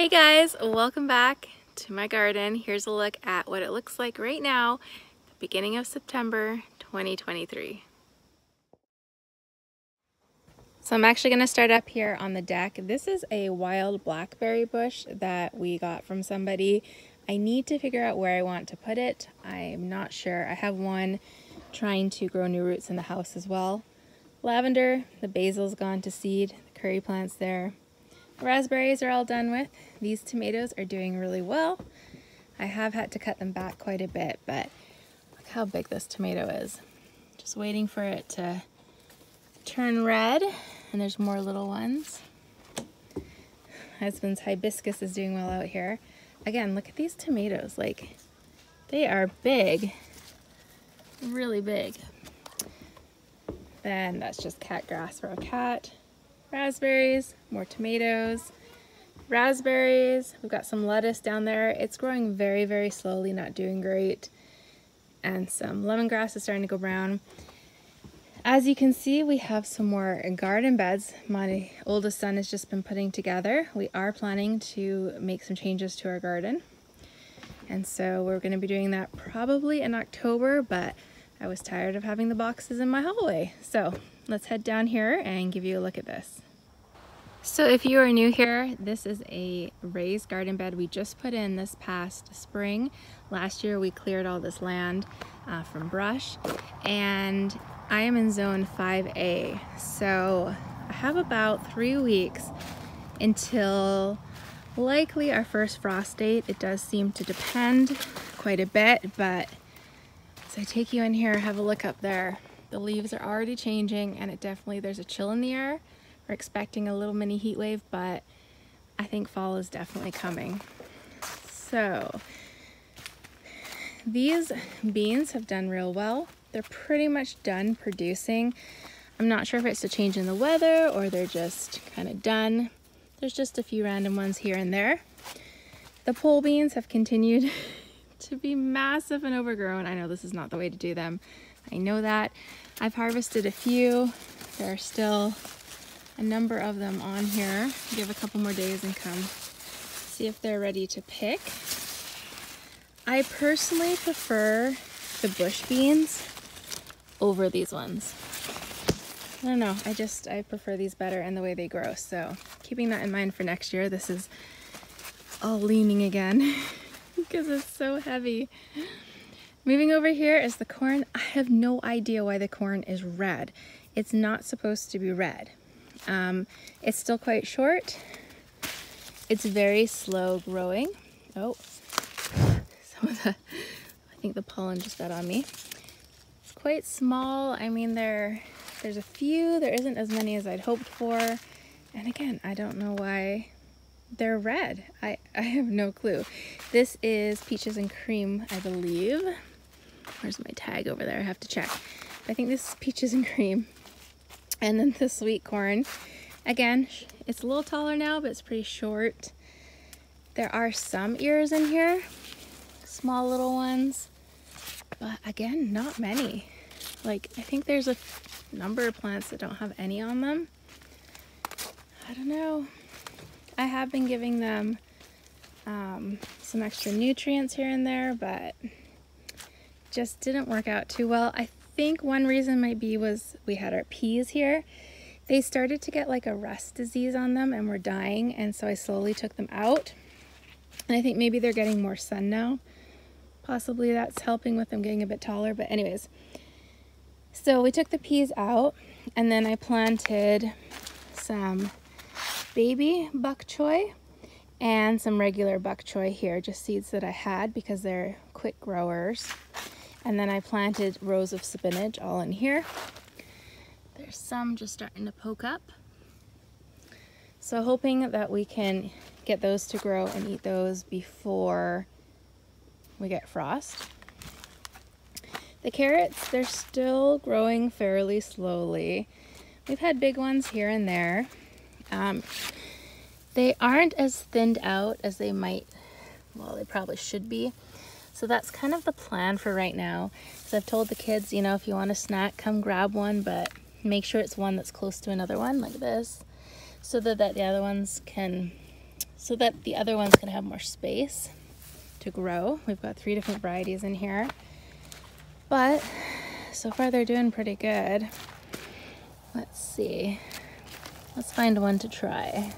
Hey guys, welcome back to my garden. Here's a look at what it looks like right now, the beginning of September 2023. So I'm actually going to start up here on the deck. This is a wild blackberry bush that we got from somebody. I need to figure out where I want to put it. I'm not sure. I have one trying to grow new roots in the house as well. Lavender, the basil's gone to seed, the curry plant's there. Raspberries are all done with. These tomatoes are doing really well. I have had to cut them back quite a bit, but look how big this tomato is. Just waiting for it to turn red, and there's more little ones. Husband's hibiscus is doing well out here. Again, look at these tomatoes. Like, they are big, really big. Then that's just cat grass for a cat. Raspberries, more tomatoes, raspberries. We've got some lettuce down there. It's growing very, very slowly, not doing great. And some lemongrass is starting to go brown. As you can see, we have some more garden beds my oldest son has just been putting together. We are planning to make some changes to our garden. And so we're going to be doing that probably in October, but I was tired of having the boxes in my hallway. So let's head down here and give you a look at this. So if you are new here, this is a raised garden bed we just put in this past spring. Last year we cleared all this land from brush, and I am in zone 5A. So I have about 3 weeks until likely our first frost date. It does seem to depend quite a bit, but as I take you in here, have a look up there. The leaves are already changing, and there's a chill in the air. We're expecting a little mini heat wave, but I think fall is definitely coming. So these beans have done real well. They're pretty much done producing. I'm not sure if it's a change in the weather or they're just kind of done. There's just a few random ones here and there. The pole beans have continued to be massive and overgrown. I know this is not the way to do them. I know that. I've harvested a few. There are still a number of them on here. Give a couple more days and come see if they're ready to pick. I personally prefer the bush beans over these ones. I don't know, I prefer these better and the way they grow. So keeping that in mind for next year. This is all leaning again because it's so heavy. Moving over here is the corn. I have no idea why the corn is red. It's not supposed to be red. It's still quite short. It's very slow growing. Oh, I think the pollen just got on me. It's quite small. I mean, there's a few. There isn't as many as I'd hoped for. And again, I don't know why they're red. I have no clue. This is peaches and cream, I believe. Where's my tag over there? I have to check. I think this is peaches and cream. And then the sweet corn. Again, it's a little taller now, but it's pretty short. There are some ears in here. Small little ones. But again, not many. Like, I think there's a number of plants that don't have any on them. I don't know. I have been giving them some extra nutrients here and there, but just didn't work out too well. I think one reason might be was we had our peas here. They started to get like a rust disease on them and were dying, and so I slowly took them out. And I think maybe they're getting more sun now. Possibly that's helping with them getting a bit taller, but anyways. So we took the peas out, and then I planted some baby bok choy and some regular bok choy here, just seeds that I had because they're quick growers. And then I planted rows of spinach all in here. There's some just starting to poke up. So hoping that we can get those to grow and eat those before we get frost. The carrots, they're still growing fairly slowly. We've had big ones here and there. They aren't as thinned out as they probably should be. So that's kind of the plan for right now. So I've told the kids, you know, if you want a snack, come grab one, but make sure it's one that's close to another one like this, so that the other ones can so that the other one's gonna have more space to grow. We've got 3 different varieties in here, but so far they're doing pretty good. Let's see, let's find one to try.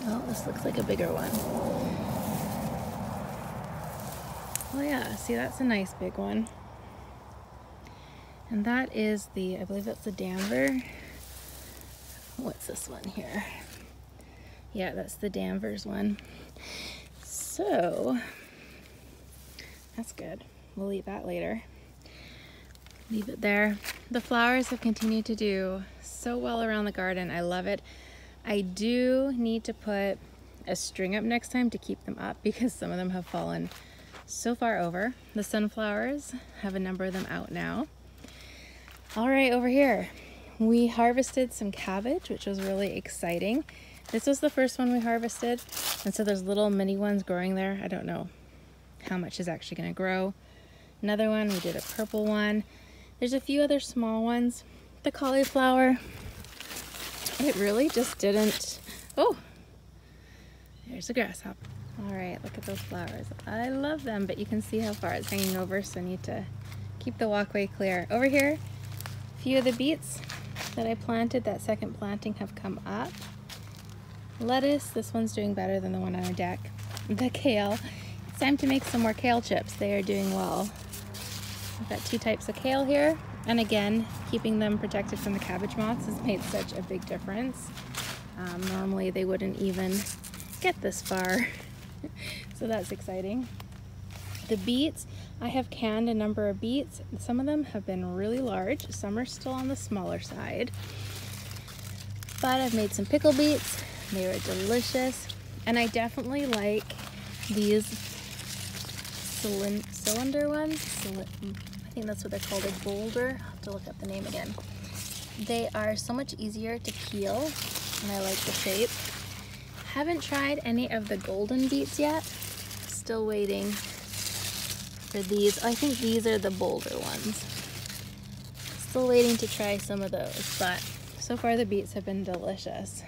Oh, this looks like a bigger one. Oh yeah, see, that's a nice big one. And that is the, I believe that's the Danvers. What's this one here? Yeah, that's the Danvers one. So, that's good. We'll eat that later. Leave it there. The flowers have continued to do so well around the garden. I love it. I do need to put a string up next time to keep them up because some of them have fallen so far over. The sunflowers have a number of them out now. All right, over here, we harvested some cabbage, which was really exciting. This was the first one we harvested, and so there's little mini ones growing there. I don't know how much is actually gonna grow. Another one, we did a purple one. There's a few other small ones. The cauliflower, it really just didn't, oh, there's a grasshopper. All right, look at those flowers. I love them, but you can see how far it's hanging over, so I need to keep the walkway clear. Over here, a few of the beets that I planted, that second planting, have come up. Lettuce, this one's doing better than the one on our deck. The kale, it's time to make some more kale chips. They are doing well. I've got 2 types of kale here, and again, keeping them protected from the cabbage moths has made such a big difference. Normally they wouldn't even get this far, so that's exciting. The beets, I have canned a number of beets. Some of them have been really large, some are still on the smaller side, but I've made some pickle beets. They were delicious, and I definitely like these cylinder ones. I think that's what they're called, a boulder. I'll have to look up the name again. They are so much easier to peel, and I like the shape. Haven't tried any of the golden beets yet. Still waiting for these. I think these are the bolder ones. Still waiting to try some of those, but so far the beets have been delicious.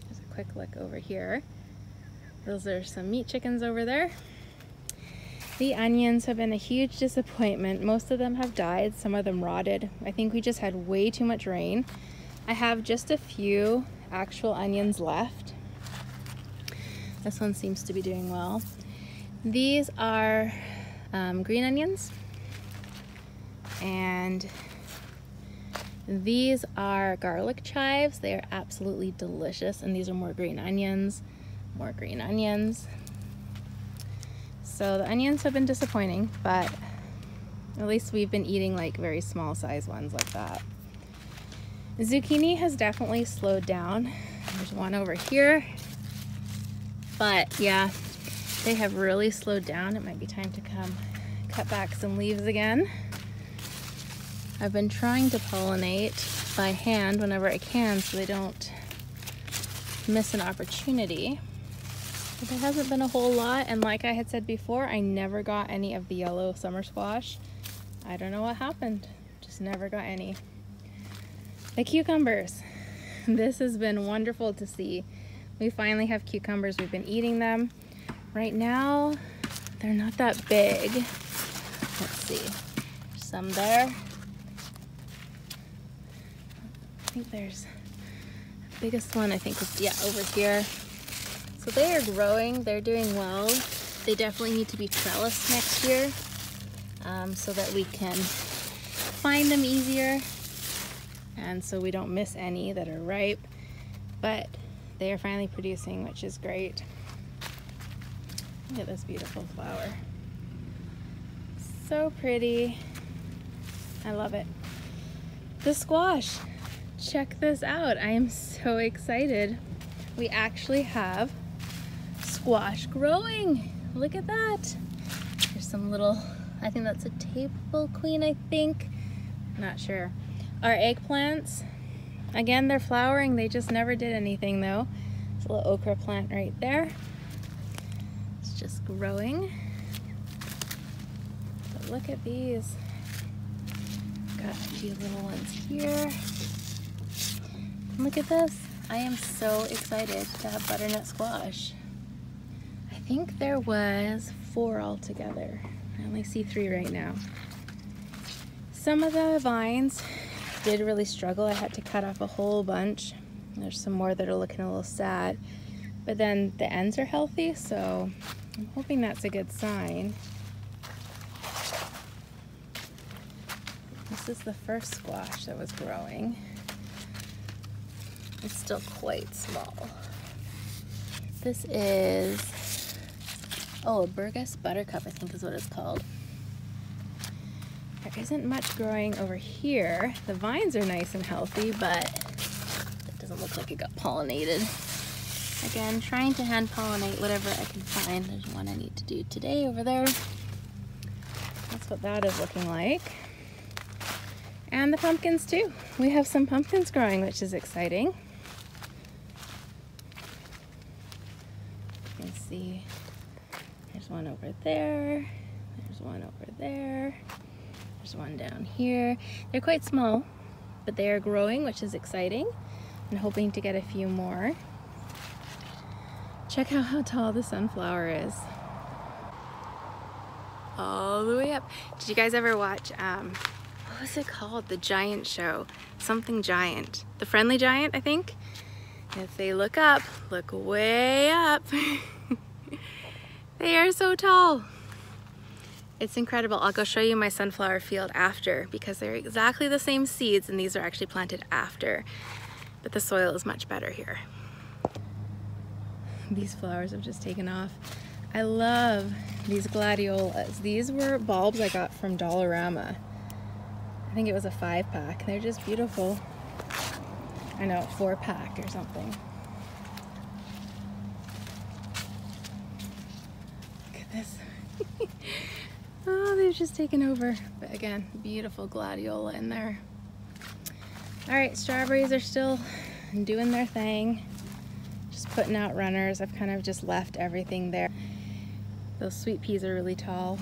There's a quick look over here. Those are some meat chickens over there. The onions have been a huge disappointment. Most of them have died, some of them rotted. I think we just had way too much rain. I have just a few actual onions left. This one seems to be doing well. These are green onions, and these are garlic chives. They are absolutely delicious, and these are more green onions, more green onions. So the onions have been disappointing, but at least we've been eating like very small size ones like that. Zucchini has definitely slowed down. There's one over here, but yeah, they have really slowed down. It might be time to come cut back some leaves again. I've been trying to pollinate by hand whenever I can so they don't miss an opportunity. But there hasn't been a whole lot, and like I had said before, I never got any of the yellow summer squash. I don't know what happened, just never got any. The cucumbers, this has been wonderful to see. We finally have cucumbers, we've been eating them. Right now, they're not that big. Let's see, there's some there. I think there's, the biggest one I think is, yeah, over here. So they are growing, they're doing well. They definitely need to be trellised next year so that we can find them easier and so we don't miss any that are ripe. But they are finally producing, which is great. Look at this beautiful flower. So pretty. I love it. The squash. Check this out. I am so excited. We actually have squash growing. Look at that. There's some little, I think that's a table queen, I think. Not sure. Our eggplants, again, they're flowering. They just never did anything though. There's a little okra plant right there. It's just growing. But look at these. Got a few little ones here. Look at this. I am so excited to have butternut squash. I think there was 4 altogether. I only see 3 right now. Some of the vines did really struggle. I had to cut off a whole bunch. There's some more that are looking a little sad. But then the ends are healthy, so I'm hoping that's a good sign. This is the first squash that was growing. It's still quite small. This is, oh, a Burgess Buttercup, I think is what it's called. There isn't much growing over here. The vines are nice and healthy, but it doesn't look like it got pollinated. Again, trying to hand pollinate whatever I can find. There's one I need to do today over there. That's what that is looking like. And the pumpkins too. We have some pumpkins growing, which is exciting. You can see there's one over there. There's one over there. There's one down here. They're quite small, but they are growing, which is exciting. I'm hoping to get a few more. Check out how tall the sunflower is. All the way up. Did you guys ever watch, what was it called? The Giant Show. Something Giant. The Friendly Giant, I think. If they look up, look way up. They are so tall. It's incredible. I'll go show you my sunflower field after because they're exactly the same seeds and these are actually planted after. But the soil is much better here. These flowers have just taken off. I love these gladiolas. These were bulbs I got from Dollarama. I think it was a 5-pack. They're just beautiful. I know, 4-pack or something. Look at this. Oh, they've just taken over. But again, beautiful gladiola in there. All right, strawberries are still doing their thing. Just putting out runners. I've kind of just left everything there. Those sweet peas are really tall.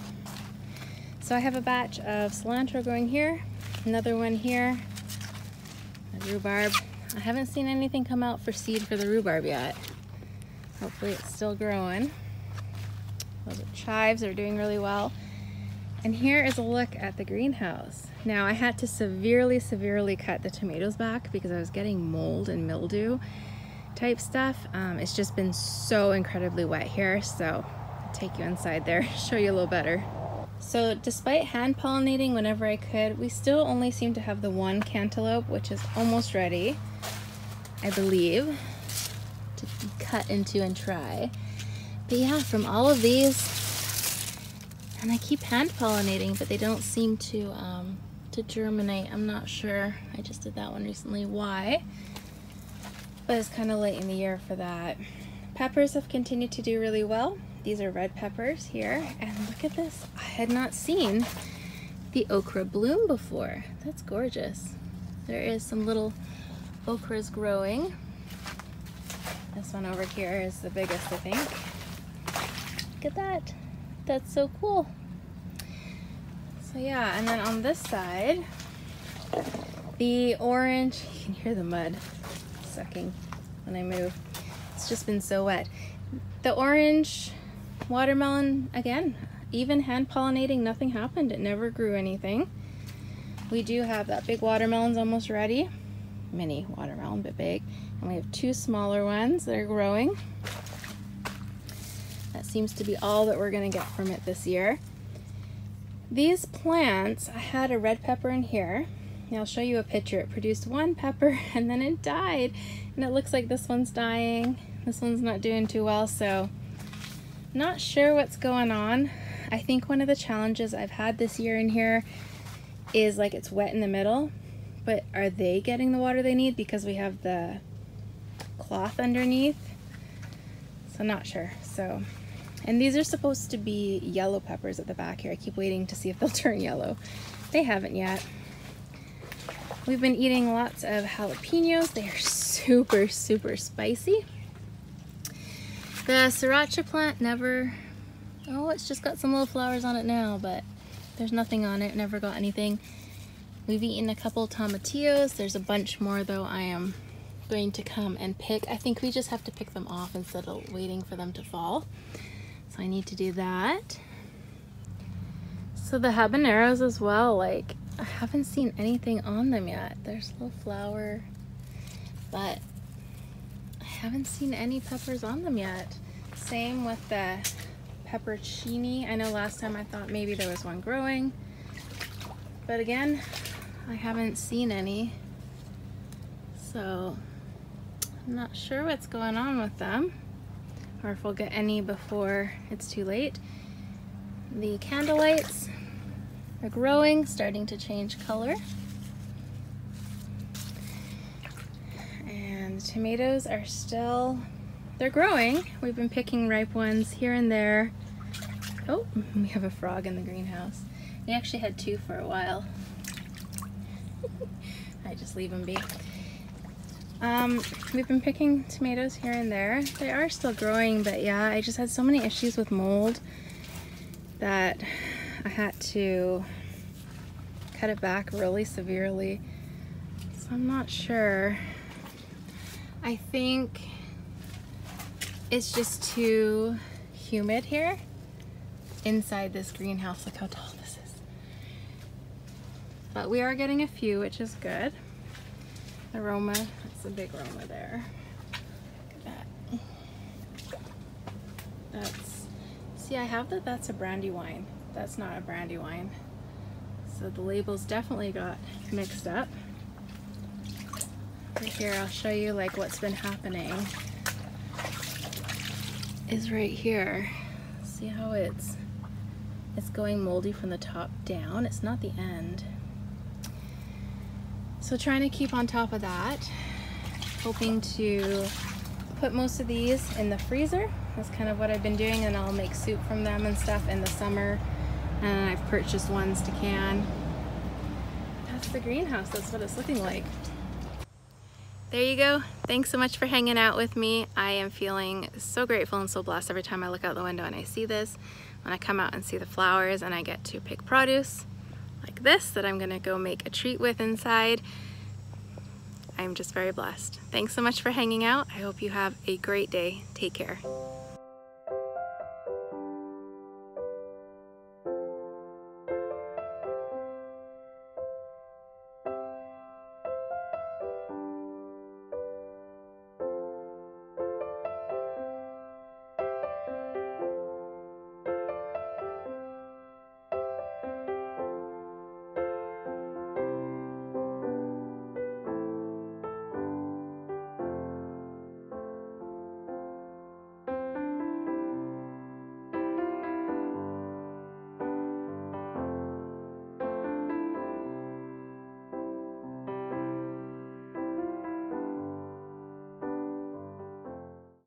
So I have a batch of cilantro growing here, another one here, a rhubarb. I haven't seen anything come out for seed for the rhubarb yet. Hopefully it's still growing. Those chives are doing really well. And here is a look at the greenhouse. Now I had to severely cut the tomatoes back because I was getting mold and mildew type stuff. It's just been so incredibly wet here, so I'll take you inside there, show you a little better. So despite hand pollinating whenever I could, we still only seem to have the one cantaloupe, which is almost ready, I believe, to cut into and try. But yeah, from all of these, and I keep hand pollinating, but they don't seem to germinate. I'm not sure. I just did that one recently. Why? But it's kind of late in the year for that. Peppers have continued to do really well. These are red peppers here, and look at this. I had not seen the okra bloom before. That's gorgeous. There is some little okras growing. This one over here is the biggest, I think. Look at that. That's so cool. So yeah, and then on this side, the orange, you can hear the mud sucking when I move. It's just been so wet. The orange watermelon, again, even hand pollinating, nothing happened. It never grew anything. We do have that big watermelon's almost ready. Mini watermelon, but big. And we have 2 smaller ones that are growing. That seems to be all that we're gonna get from it this year. These plants, I had a red pepper in here. Now I'll show you a picture. It produced 1 pepper and then it died. And it looks like this one's dying. This one's not doing too well, so not sure what's going on. I think one of the challenges I've had this year in here is like it's wet in the middle, but are they getting the water they need because we have the cloth underneath? So not sure. So, and these are supposed to be yellow peppers at the back here. I keep waiting to see if they'll turn yellow. They haven't yet. We've been eating lots of jalapenos. They are super spicy. The sriracha plant never, oh, it's just got some little flowers on it now, but there's nothing on it, never got anything. We've eaten a couple tomatillos. There's a bunch more though I am going to come and pick. I think we just have to pick them off instead of waiting for them to fall. So I need to do that. So the habaneros as well, like I haven't seen anything on them yet. There's a little flower, but I haven't seen any peppers on them yet. Same with the pepperoncini. I know last time I thought maybe there was one growing, but again, I haven't seen any. So I'm not sure what's going on with them, or if we'll get any before it's too late. The candlelights are growing, starting to change color. And tomatoes are still, they're growing. We've been picking ripe ones here and there. Oh, we have a frog in the greenhouse. We actually had two for a while. I just leave them be. We've been picking tomatoes here and there. They are still growing, but yeah, I just had so many issues with mold that I had to cut it back really severely. So I'm not sure. I think it's just too humid here inside this greenhouse. Look how tall this is. But we are getting a few, which is good. Aroma, that's a big aroma there. Look at that. That's, see, I have that that's a brandy wine. That's not a brandy wine. So the labels definitely got mixed up. Right here, I'll show you like what's been happening. Is right here. See how it's going moldy from the top down. It's not the end. So trying to keep on top of that. Hoping to put most of these in the freezer. That's kind of what I've been doing, and I'll make soup from them and stuff in the summer. And I've purchased ones to can. That's the greenhouse. That's what it's looking like. There you go. Thanks so much for hanging out with me. I am feeling so grateful and so blessed every time I look out the window and I see this. When I come out and see the flowers and I get to pick produce like this that I'm gonna go make a treat with inside. I'm just very blessed. Thanks so much for hanging out. I hope you have a great day. Take care.